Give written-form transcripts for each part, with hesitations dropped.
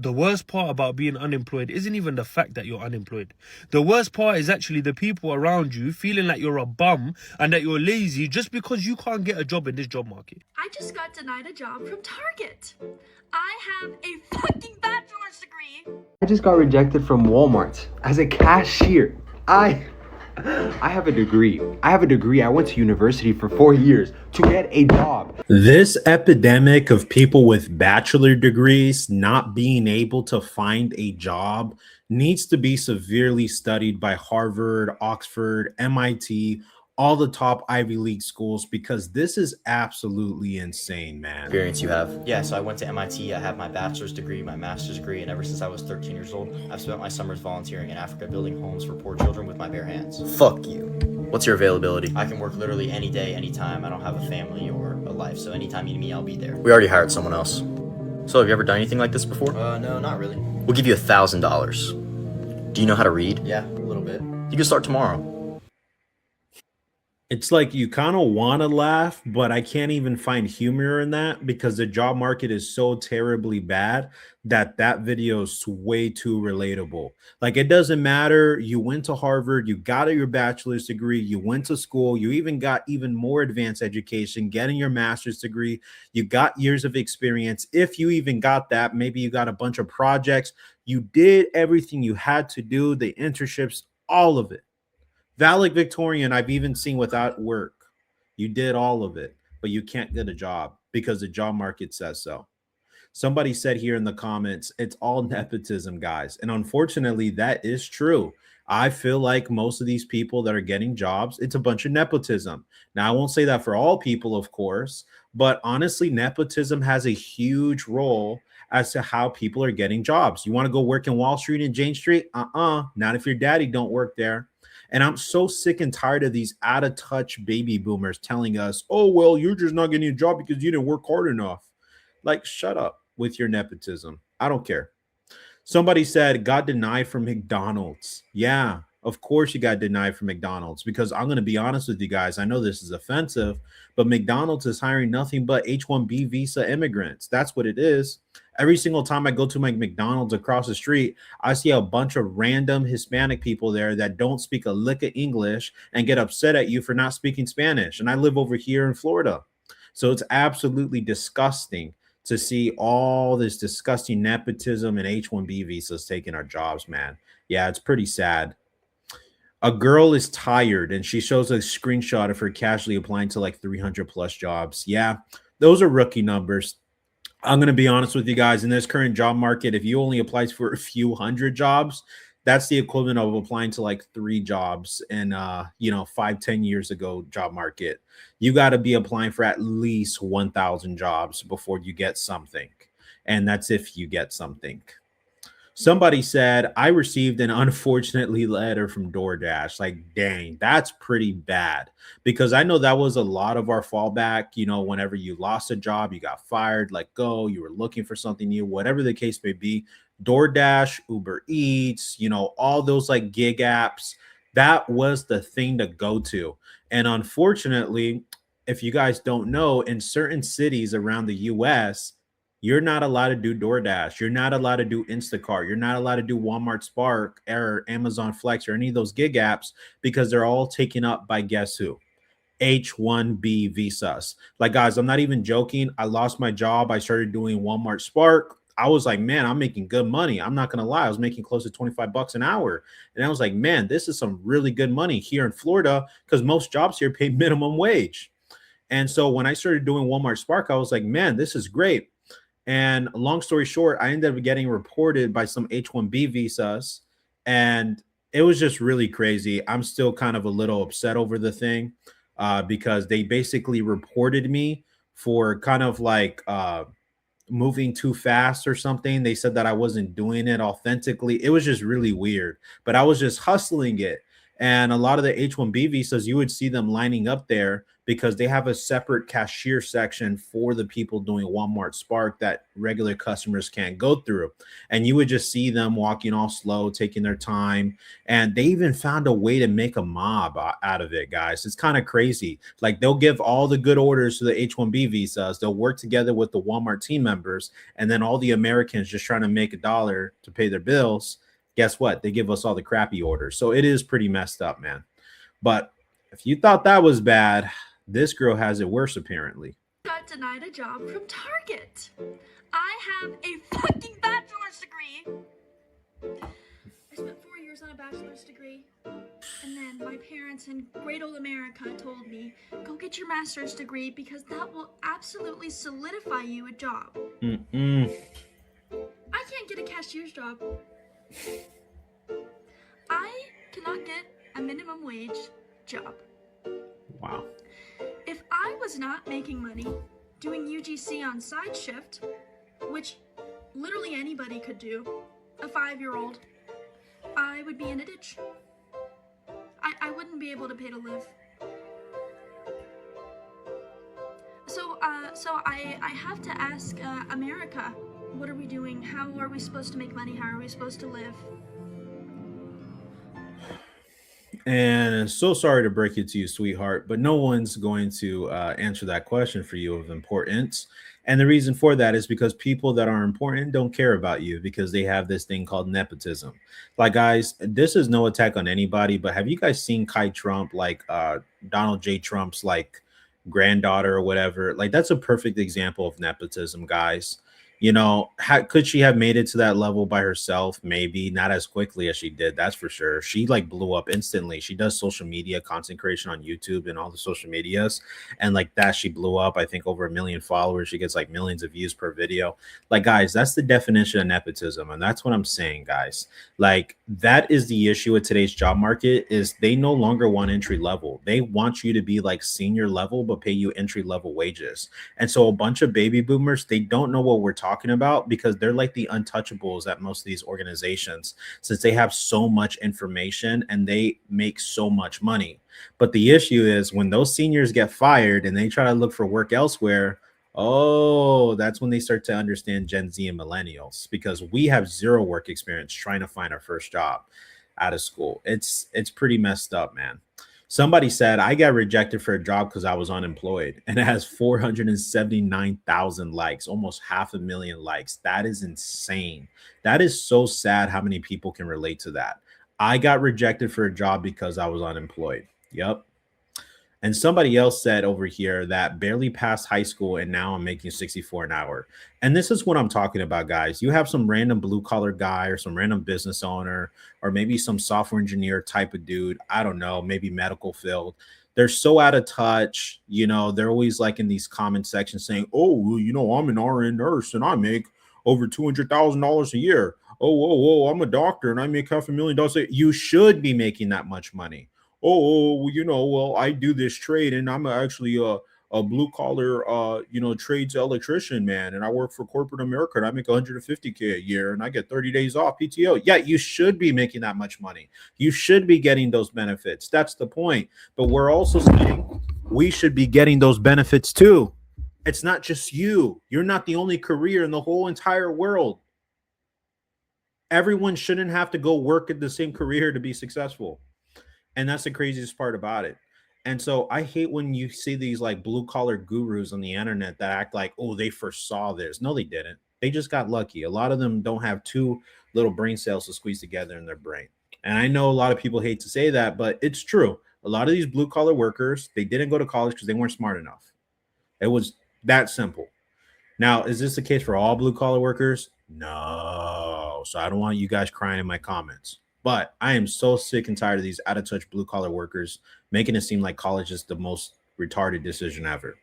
The worst part about being unemployed isn't even the fact that you're unemployed. The worst part is actually the people around you feeling like you're a bum and that you're lazy just because you can't get a job in this job market. I just got denied a job from Target. I have a fucking bachelor's degree. I just got rejected from Walmart as a cashier. I have a degree. I went to university for 4 years to get a job. This epidemic of people with bachelor degrees not being able to find a job needs to be severely studied by Harvard, Oxford, MIT, all the top Ivy League schools, because this is absolutely insane, man. Experience you have? Yeah, so I went to MIT. I have my bachelor's degree, my master's degree, and ever since I was 13 years old, I've spent my summers volunteering in Africa, building homes for poor children with my bare hands. Fuck you. What's your availability? I can work literally any day, anytime. I don't have a family or a life, so anytime you need me, I'll be there. We already hired someone else. So have you ever done anything like this before? No, not really. We'll give you $1,000. Do you know how to read? Yeah, a little bit. You can start tomorrow. It's like you kind of want to laugh, but I can't even find humor in that because the job market is so terribly bad that that video is way too relatable. Like, it doesn't matter. You went to Harvard, you got your bachelor's degree, you went to school, you even got even more advanced education, getting your master's degree, you got years of experience. If you even got that, maybe you got a bunch of projects. You did everything you had to do, the internships, all of it. Valedictorian, I've even seen without work. You did all of it, but you can't get a job because the job market says so. Somebody said here in the comments, it's all nepotism, guys. And unfortunately, that is true. I feel like most of these people that are getting jobs, it's a bunch of nepotism. Now, I won't say that for all people, of course, but honestly, nepotism has a huge role as to how people are getting jobs. You want to go work in Wall Street and Jane Street? Not if your daddy don't work there. And I'm so sick and tired of these out of touch baby boomers telling us, oh, well, you're just not getting a job because you didn't work hard enough. Like, shut up with your nepotism. I don't care. Somebody said got denied from McDonald's. Yeah, of course you got denied from McDonald's, because I'm going to be honest with you guys. I know this is offensive, but McDonald's is hiring nothing but H-1B visa immigrants. That's what it is. Every single time I go to my McDonald's across the street, I see a bunch of random Hispanic people there that don't speak a lick of English and get upset at you for not speaking Spanish. And I live over here in Florida. So it's absolutely disgusting to see all this disgusting nepotism and H-1B visas taking our jobs, man. Yeah, it's pretty sad. A girl is tired and she shows a screenshot of her casually applying to like 300 plus jobs. Yeah, those are rookie numbers. I'm going to be honest with you guys. In this current job market, if you only apply for a few hundred jobs, that's the equivalent of applying to like 3 jobs in 5-10 years ago job market. You got to be applying for at least 1,000 jobs before you get something, and that's if you get something. Somebody said, I received an unfortunately letter from DoorDash. Like, dang, that's pretty bad, because I know that was a lot of our fallback. You know, whenever you lost a job, you got fired, let go, you were looking for something new, whatever the case may be. DoorDash, Uber Eats, all those like gig apps, that was the thing to go to. And unfortunately, if you guys don't know, in certain cities around the US, you're not allowed to do DoorDash. You're not allowed to do Instacart. You're not allowed to do Walmart Spark or Amazon Flex or any of those gig apps, because they're all taken up by guess who? H-1B visas. Like, guys, I'm not even joking. I lost my job. I started doing Walmart Spark. I was like, man, I'm making good money. I'm not going to lie. I was making close to 25 bucks an hour. And I was like, man, this is some really good money here in Florida, because most jobs here pay minimum wage. And so when I started doing Walmart Spark, I was like, man, this is great. And long story short, I ended up getting reported by some H-1B visas, and it was just really crazy. I'm still kind of a little upset over the thing because they basically reported me for kind of like moving too fast or something. They said that I wasn't doing it authentically. It was just really weird, but I was just hustling it. And a lot of the H-1B visas, you would see them lining up there because they have a separate cashier section for the people doing Walmart Spark that regular customers can't go through. And you would just see them walking all slow, taking their time. And they even found a way to make a mob out of it, guys. It's kind of crazy. Like, they'll give all the good orders to the H-1B visas. They'll work together with the Walmart team members. And then all the Americans just trying to make a dollar to pay their bills. Guess what? They give us all the crappy orders. So it is pretty messed up, man. But if you thought that was bad, this girl has it worse, apparently. Got denied a job from Target. I have a fucking bachelor's degree. I spent 4 years on a bachelor's degree. And then my parents in great old America told me, go get your master's degree because that will absolutely solidify you a job. I can't get a cashier's job. I cannot get a minimum wage job. Wow. If I was not making money doing UGC on side shift, which literally anybody could do, a 5-year-old, I would be in a ditch. I wouldn't be able to pay to live. So I have to ask America, what are we doing? How are we supposed to make money? How are we supposed to live? And so sorry to break it to you, sweetheart, but no one's going to answer that question for you of importance. And the reason for that is because people that are important don't care about you because they have this thing called nepotism. Like, guys, this is no attack on anybody, but have you guys seen Kai Trump, like Donald J. Trump's like granddaughter or whatever? Like, that's a perfect example of nepotism, guys. You know, could she have made it to that level by herself? Maybe not as quickly as she did. That's for sure. She like blew up instantly. She does social media content creation on YouTube and all the social medias. And like that, she blew up, I think, over 1 million followers. She gets like millions of views per video. Like, guys, that's the definition of nepotism. And that's what I'm saying, guys. Like, that is the issue with today's job market is they no longer want entry level. They want you to be like senior level, but pay you entry level wages. And so a bunch of baby boomers, they don't know what we're talking about because they're like the untouchables at most of these organizations since they have so much information and they make so much money. But the issue is when those seniors get fired and they try to look for work elsewhere, oh, that's when they start to understand Gen Z and millennials because we have zero work experience trying to find our first job out of school. It's pretty messed up, man. Somebody said I got rejected for a job because I was unemployed, and it has 479,000 likes, almost 500,000 likes. That is insane. That is so sad how many people can relate to that. I got rejected for a job because I was unemployed. Yep. And somebody else said over here that barely passed high school and now I'm making 64 an hour. And this is what I'm talking about, guys. You have some random blue collar guy or some random business owner or maybe some software engineer type of dude. I don't know, maybe medical field. They're so out of touch. You know, they're always like in these comment sections saying, oh, well, you know, I'm an RN nurse and I make over $200,000 a year. Oh, I'm a doctor and I make $500,000 a year. You should be making that much money. Oh, you know, well, I do this trade and I'm actually a blue collar, you know, trades electrician, man. And I work for corporate America and I make $150K a year and I get 30 days off PTO. Yeah, you should be making that much money. You should be getting those benefits. That's the point. But we're also saying we should be getting those benefits too. It's not just you. You're not the only career in the whole entire world. Everyone shouldn't have to go work at the same career to be successful. And that's the craziest part about it. And so I hate when you see these like blue collar gurus on the internet that act like, oh, they foresaw this. No, they didn't. They just got lucky. A lot of them don't have two little brain cells to squeeze together in their brain. And I know a lot of people hate to say that, but it's true. A lot of these blue collar workers, they didn't go to college because they weren't smart enough. It was that simple. Now, is this the case for all blue collar workers? No. So I don't want you guys crying in my comments. But I am so sick and tired of these out of touch blue collar workers making it seem like college is the most retarded decision ever.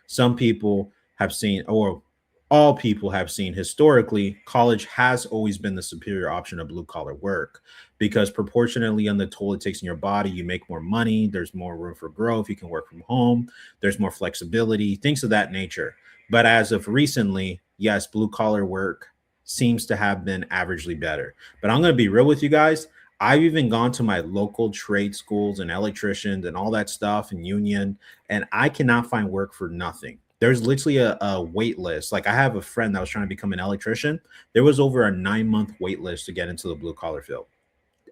Some people have seen, or all people have seen historically, college has always been the superior option of blue collar work because proportionately on the toll it takes in your body, you make more money. There's more room for growth. You can work from home. There's more flexibility, things of that nature. But as of recently, yes, blue collar work seems to have been averagely better. But I'm going to be real with you guys. I've even gone to my local trade schools and electricians and all that stuff and union, and I cannot find work for nothing. There's literally a wait list. Like I have a friend that was trying to become an electrician. There was over a 9-month wait list to get into the blue collar field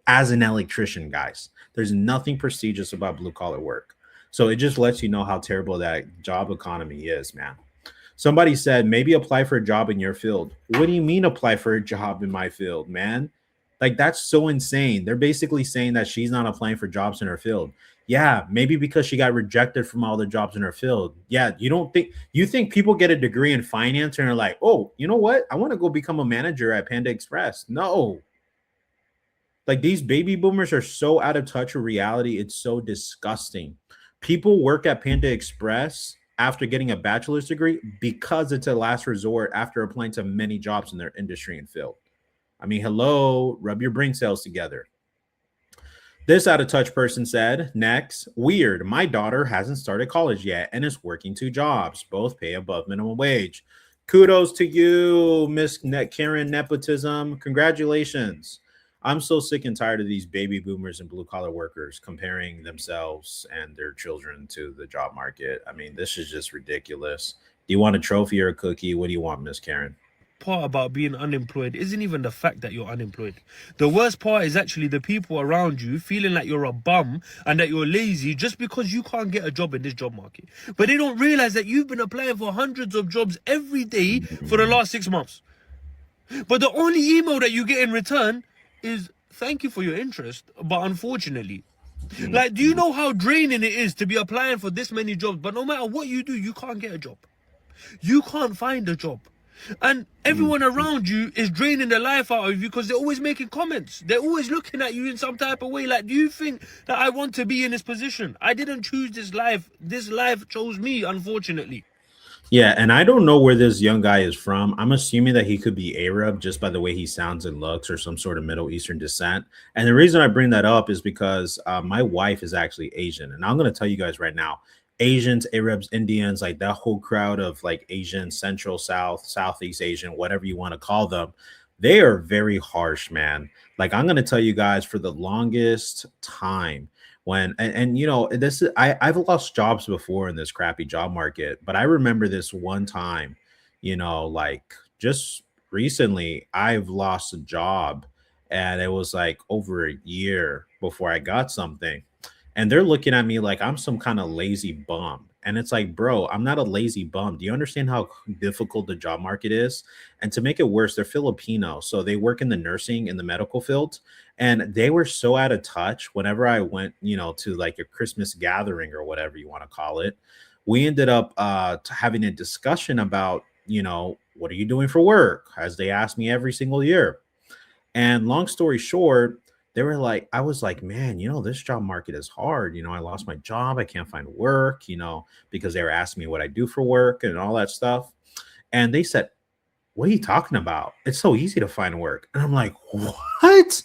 as an electrician, guys. There's nothing prestigious about blue collar work. So it just lets you know how terrible that job economy is, man. Somebody said maybe apply for a job in your field. What do you mean apply for a job in my field, man? Like that's so insane. They're basically saying that she's not applying for jobs in her field. Yeah, maybe because she got rejected from all the jobs in her field. Yeah, you think people get a degree in finance and are like, "Oh, you know what? I want to go become a manager at Panda Express." No. Like these baby boomers are so out of touch with reality. It's so disgusting. People work at Panda Express after getting a bachelor's degree because it's a last resort after applying to many jobs in their industry and field. I mean, hello, rub your brain cells together. This out of touch person said, next, weird. My daughter hasn't started college yet and is working 2 jobs. Both pay above minimum wage. Kudos to you, Miss Karen Nepotism. Congratulations. I'm so sick and tired of these baby boomers and blue collar workers comparing themselves and their children to the job market. I mean, this is just ridiculous. Do you want a trophy or a cookie? What do you want, Miss Karen? Part about being unemployed isn't even the fact that you're unemployed. The worst part is actually the people around you feeling like you're a bum and that you're lazy just because you can't get a job in this job market. But they don't realize that you've been applying for hundreds of jobs every day for the last 6 months. But the only email that you get in return is thank you for your interest, but unfortunately. Like, do you know how draining it is to be applying for this many jobs, but no matter what you do, you can't get a job. You can't find a job. And everyone around you is draining the life out of you because they're always making comments. They're always looking at you in some type of way. Like, do you think that I want to be in this position? I didn't choose this life. This life chose me, unfortunately. Yeah, and I don't know where this young guy is from. I'm assuming that he could be Arab just by the way he sounds and looks, or some sort of Middle Eastern descent. And the reason I bring that up is because my wife is actually Asian. And I'm going to tell you guys right now, Asians, Arabs, Indians, like that whole crowd of like Asian, Central, South, Southeast Asian, whatever you want to call them, they are very harsh, man. Like I'm going to tell you guys, for the longest time, when and you know, this is I've lost jobs before in this crappy job market, but I remember this one time, you know, like just recently I've lost a job, and it was like over a year before I got something. And they're looking at me like I'm some kind of lazy bum. And it's like, bro, I'm not a lazy bum. Do you understand how difficult the job market is? And to make it worse, they're Filipino. So they work in the nursing in the medical field. And they were so out of touch whenever I went, you know, to like a Christmas gathering or whatever you want to call it. We ended up having a discussion about, you know, what are you doing for work? As they ask me every single year. And long story short, they were like, I was like, man, you know, this job market is hard. You know, I lost my job. I can't find work, you know, because they were asking me what I do for work and all that stuff. And they said, what are you talking about? It's so easy to find work. And I'm like, what?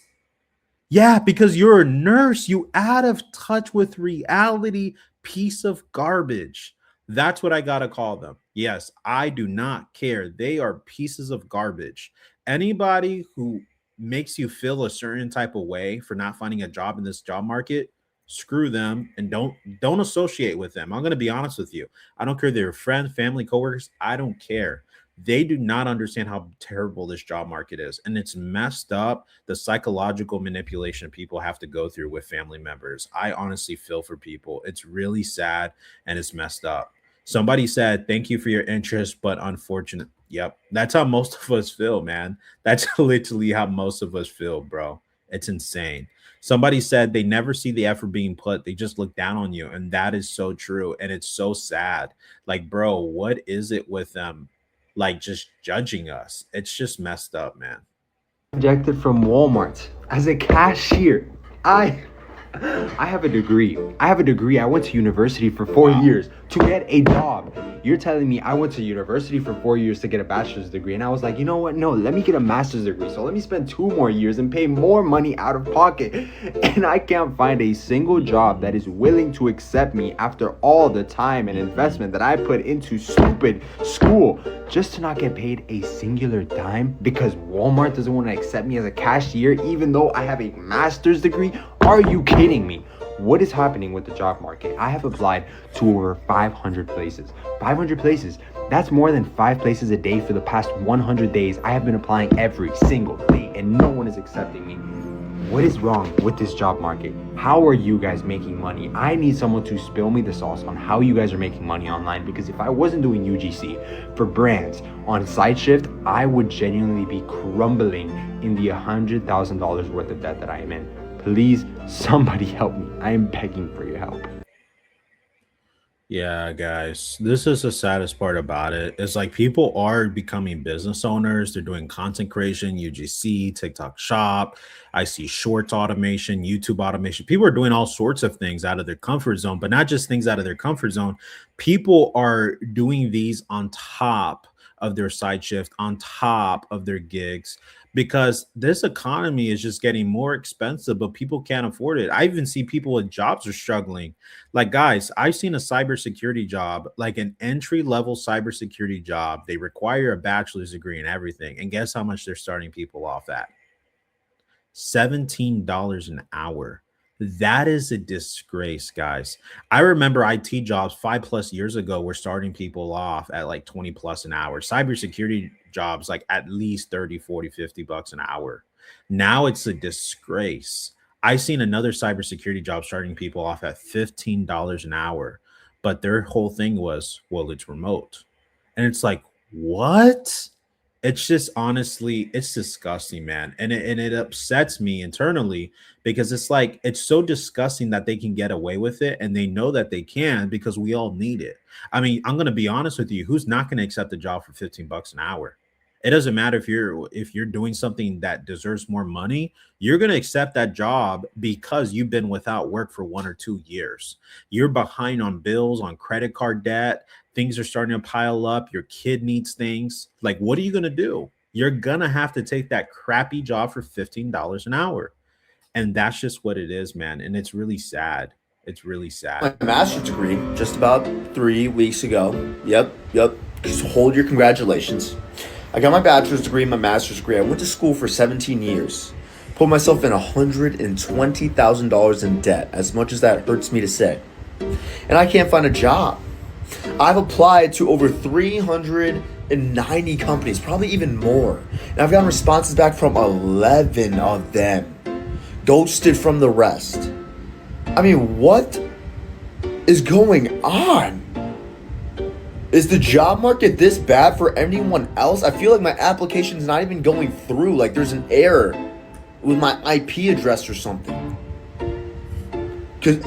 Yeah, because you're a nurse. You out of touch with reality, piece of garbage. That's what I got to call them. Yes, I do not care. They are pieces of garbage. Anybody who makes you feel a certain type of way for not finding a job in this job market, screw them and don't associate with them. I'm going to be honest with you. I don't care if they're friends, family, coworkers. I don't care. They do not understand how terrible this job market is. And it's messed up, the psychological manipulation people have to go through with family members. I honestly feel for people. It's really sad and it's messed up. Somebody said, thank you for your interest, but unfortunate. Yep. That's how most of us feel, man. That's literally how most of us feel, bro. It's insane. Somebody said they never see the effort being put. They just look down on you. And that is so true. And it's so sad. Like, bro, what is it with them? Like just judging us. It's just messed up, man. Rejected from Walmart as a cashier. I I have a degree. I have a degree. I went to university for 4 years to get a job. You're telling me I went to university for 4 years to get a bachelor's degree. And I was like, you know what? No, let me get a master's degree. So let me spend 2 more years and pay more money out of pocket. And I can't find a single job that is willing to accept me after all the time and investment that I put into stupid school just to not get paid a singular dime because Walmart doesn't want to accept me as a cashier even though I have a master's degree. Are you kidding me? What is happening with the job market? I have applied to over 500 places. 500 places. That's more than 5 places a day for the past 100 days. I have been applying every single day and no one is accepting me. What is wrong with this job market? How are you guys making money? I need someone to spill me the sauce on how you guys are making money online, because if I wasn't doing UGC for brands on side shift, I would genuinely be crumbling in the $100,000 worth of debt that I am in. Please, somebody help me. I am begging for your help. Yeah, guys, this is the saddest part about it. It's like people are becoming business owners. They're doing content creation, UGC, TikTok shop. I see shorts automation, YouTube automation. People are doing all sorts of things out of their comfort zone, but not just things out of their comfort zone. People are doing these on top of their side shift, on top of their gigs, because this economy is just getting more expensive, but people can't afford it. I even see people with jobs are struggling. Like, guys, I've seen a cybersecurity job, like an entry-level cybersecurity job. They require a bachelor's degree and everything. And guess how much they're starting people off at? $17 an hour. That is a disgrace, guys. I remember IT jobs 5+ years ago were starting people off at like 20+ an hour. Cybersecurity jobs like at least 30, 40, 50 bucks an hour. Now it's a disgrace. I seen another cybersecurity job starting people off at $15 an hour, but their whole thing was, well, it's remote. And it's like, what? It's just honestly, it's disgusting, man. And it upsets me internally because it's like it's so disgusting that they can get away with it, and they know that they can because we all need it. I mean, I'm gonna be honest with you, who's not gonna accept a job for 15 bucks an hour? It doesn't matter if you're doing something that deserves more money, you're gonna accept that job because you've been without work for 1 or 2 years. You're behind on bills, on credit card debt. Things are starting to pile up. Your kid needs things. Like, what are you going to do? You're going to have to take that crappy job for $15 an hour. And that's just what it is, man. And it's really sad. It's really sad. My master's degree just about 3 weeks ago. Yep. Just hold your congratulations. I got my bachelor's degree and my master's degree. I went to school for 17 years. Put myself in $120,000 in debt, as much as that hurts me to say. And I can't find a job. I've applied to over 390 companies, probably even more. And I've gotten responses back from 11 of them. Ghosted from the rest. I mean, what is going on? Is the job market this bad for anyone else? I feel like my application's not even going through. Like there's an error with my IP address or something. Cause,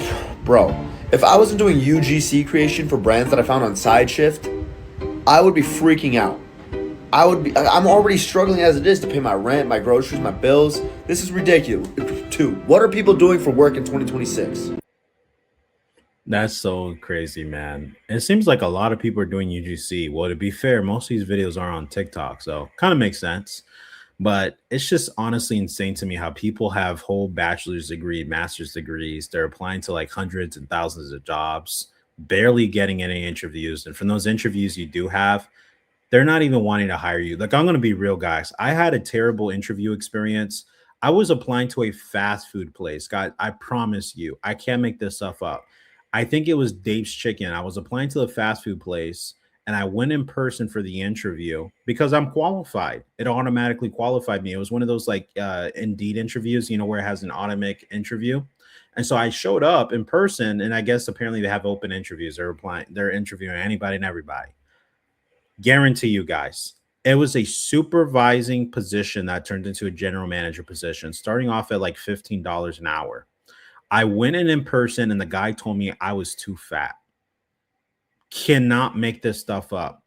bro, if I wasn't doing UGC creation for brands that I found on SideShift, I would be freaking out. I'm already struggling as it is to pay my rent, my groceries, my bills. This is ridiculous. What are people doing for work in 2026? That's so crazy, man. It seems like a lot of people are doing UGC. Well, to be fair, most of these videos are on TikTok, so kind of makes sense. But it's just honestly insane to me how people have whole bachelor's degree, master's degrees. They're applying to like hundreds and thousands of jobs, barely getting any interviews. And from those interviews you do have, they're not even wanting to hire you. Like, I'm going to be real, guys. I had a terrible interview experience. I was applying to a fast food place. Guys, I promise you, I can't make this stuff up. I think it was Dave's Chicken. I was applying to the fast food place, and I went in person for the interview because I'm qualified. It automatically qualified me. It was one of those like Indeed interviews, you know, where it has an automatic interview. And so I showed up in person, and I guess apparently they have open interviews. They're interviewing anybody and everybody. Guarantee you guys, it was a supervising position that turned into a general manager position, starting off at like $15 an hour. I went in person, and the guy told me I was too fat. Cannot make this stuff up.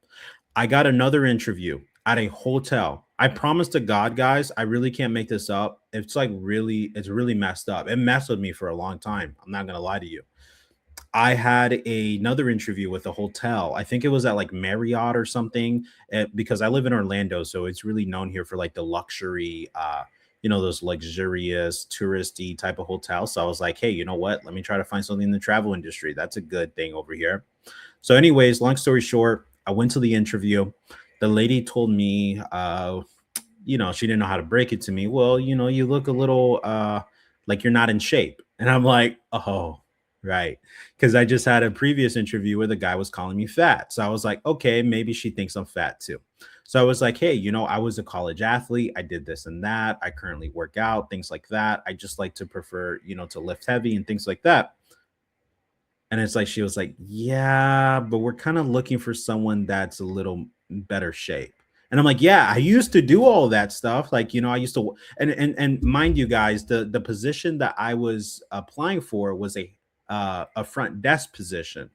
I got another interview. at a hotel. I promise to God, guys, I really can't make this up. It's like it's really messed up. It messed with me for a long time. I'm not gonna lie to you. I had another interview with a hotel. I think it was at like Marriott or something, because I live in Orlando, so it's really known here for like the luxury, those luxurious touristy type of hotels. So I was like, hey, you know what? Let me try to find something in the travel industry. That's a good thing over here. So, anyways, long story short, I went to the interview. The lady told me, she didn't know how to break it to me. Well, you look a little like you're not in shape. And I'm like, oh, right. Because I just had a previous interview where the guy was calling me fat. So I was like, okay, maybe she thinks I'm fat too. So I was like, hey, I was a college athlete. I did this and that. I currently work out, things like that. I just like to prefer, to lift heavy and things like that. And it's like, she was like, yeah, but we're kind of looking for someone that's a little better shape. And I'm like, yeah, I used to do all that stuff. Like, I used to, and mind you guys, the position that I was applying for was a front desk position.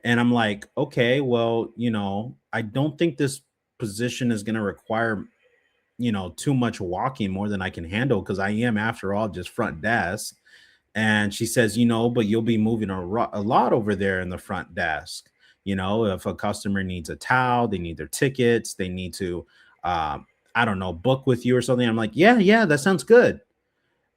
And I'm like, okay, well, I don't think this position is going to require, too much walking more than I can handle, because I am, after all, just front desk. And she says, but you'll be moving a lot over there in the front desk. If a customer needs a towel, they need their tickets, they need to, I don't know, book with you or something. I'm like, yeah, that sounds good.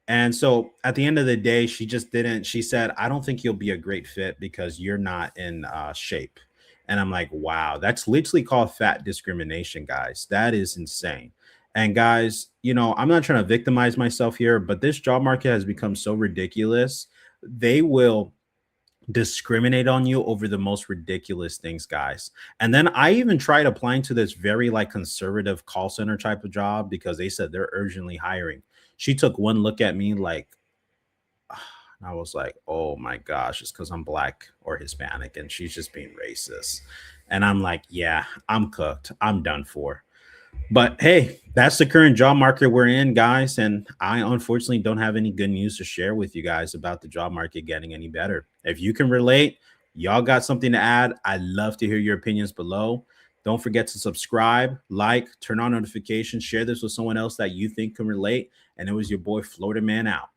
And so at the end of the day, she said, I don't think you'll be a great fit because you're not in shape. And I'm like, wow, that's literally called fat discrimination, guys. That is insane. And guys, I'm not trying to victimize myself here, but this job market has become so ridiculous. They will discriminate on you over the most ridiculous things, guys. And then I even tried applying to this very like conservative call center type of job because they said they're urgently hiring. She took one look at me like, I was like, oh my gosh, it's because I'm Black or Hispanic and she's just being racist. And I'm like, yeah, I'm cooked. I'm done for. But hey, that's the current job market we're in, guys. And I unfortunately don't have any good news to share with you guys about the job market getting any better. If you can relate, y'all got something to add, I'd love to hear your opinions below. Don't forget to subscribe, like, turn on notifications, share this with someone else that you think can relate. And it was your boy Florida Man out.